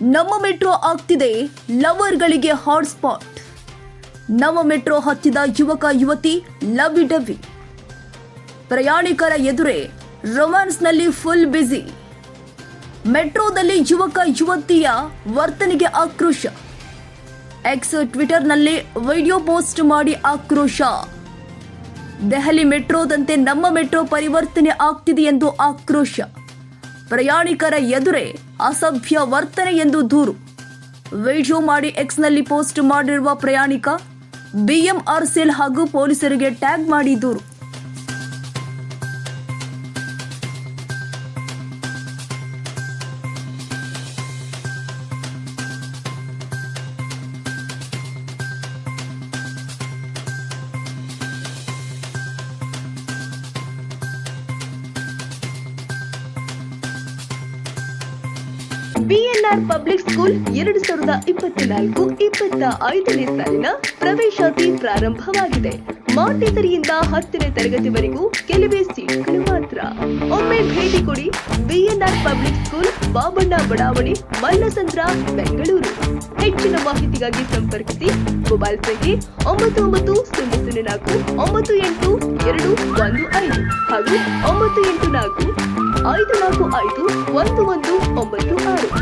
ನಮ್ಮ ಮೆಟ್ರೋ ಆಗ್ತಿದೆ ಲವರ್ಗಳಿಗೆ ಹಾಟ್ಸ್ಪಾಟ್. ನಮ್ಮ ಮೆಟ್ರೋ ಹತ್ತಿದ ಯುವಕ ಯುವತಿ ಲವಿ ಡವಿ. ಪ್ರಯಾಣಿಕರ ಎದುರೇ ರೊಮ್ಯಾನ್ಸ್ನಲ್ಲಿ ಫುಲ್ ಬ್ಯುಸಿ. ಮೆಟ್ರೋದಲ್ಲಿ ಯುವಕ ಯುವತಿಯ ವರ್ತನೆಗೆ ಆಕ್ರೋಶ. ಎಕ್ಸ್ ಟ್ವಿಟರ್ನಲ್ಲಿ ವಿಡಿಯೋ ಪೋಸ್ಟ್ ಮಾಡಿ ಆಕ್ರೋಶ. ದೆಹಲಿ ಮೆಟ್ರೋದಂತೆ ನಮ್ಮ ಮೆಟ್ರೋ ಪರಿವರ್ತನೆ ಆಗ್ತಿದೆ ಎಂದು ಆಕ್ರೋಶ. ಪ್ರಯಾಣಿಕರ ಎದುರೇ ಅಸಭ್ಯ ವರ್ತನೆ ಎಂದು ದೂರು. ವಿಡಿಯೋ ಮಾಡಿ ಎಕ್ಸ್ನಲ್ಲಿ ಪೋಸ್ಟ್ ಮಾಡಿರುವ ಪ್ರಯಾಣಿಕ BMRCL ಹಾಗೂ ಪೊಲೀಸರಿಗೆ ಟ್ಯಾಗ್ ಮಾಡಿ ದೂರು. BNR ಪಬ್ಲಿಕ್ ಸ್ಕೂಲ್ 2024-25ನೇ ಸಾಲಿನ ಪ್ರವೇಶಾತಿ ಪ್ರಾರಂಭವಾಗಿದೆ. ಮಾಂಟೆಸರಿಯಿಂದ 10ನೇ ತರಗತಿವರೆಗೂ ಕೆಲವೇ ಸೀಟ್ಗಳು ಮಾತ್ರ. ಒಮ್ಮೆ ಭೇಟಿ ಕೊಡಿ BNR ಪಬ್ಲಿಕ್ ಸ್ಕೂಲ್, ಬಾಬಣ್ಣ ಬಡಾವಣೆ, ಮಲ್ಲಸಂದ್ರ, ಬೆಂಗಳೂರು. ಹೆಚ್ಚಿನ ಮಾಹಿತಿಗಾಗಿ ಸಂಪರ್ಕಿಸಿ ಮೊಬೈಲ್ ಸಂಖ್ಯೆ 9934982215 ಹಾಗೂ 9845451196.